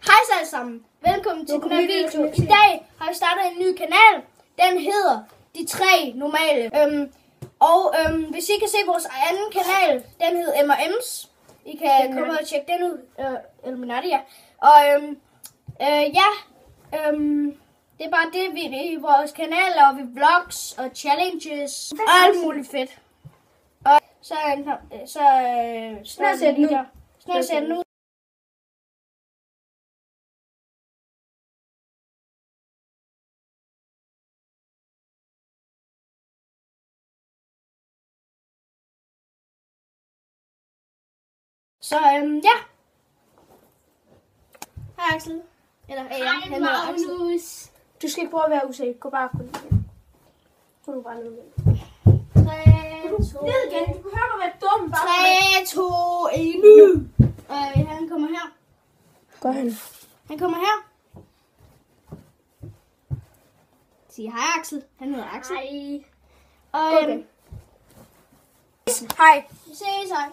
Hej så alle sammen. Velkommen til den her video. I dag har vi startet en ny kanal. Den hedder De Tre Normale. Hvis I kan se vores anden kanal, den hedder M&M's. I kan komme og tjekke den ud. Illuminati, ja. Og det er bare det, vi i vores kanal, og vi vlogs og challenges og alt muligt fedt. Og snart ser den ud. Snart ser den ud. Så ja. Hej Axel. Eller Hej Magnus. Du skal ikke prøve at være usikker. Gå bare kun igen. Gå bare ned igen. 3, 2, Ned igen. Du behøver at være dum. 3, 2, 1 nu. Han kommer her. Går han? Han kommer her. Sig hej Axel. Han hedder Axel. Hej. Og Okay. hej. Vi ses, hej.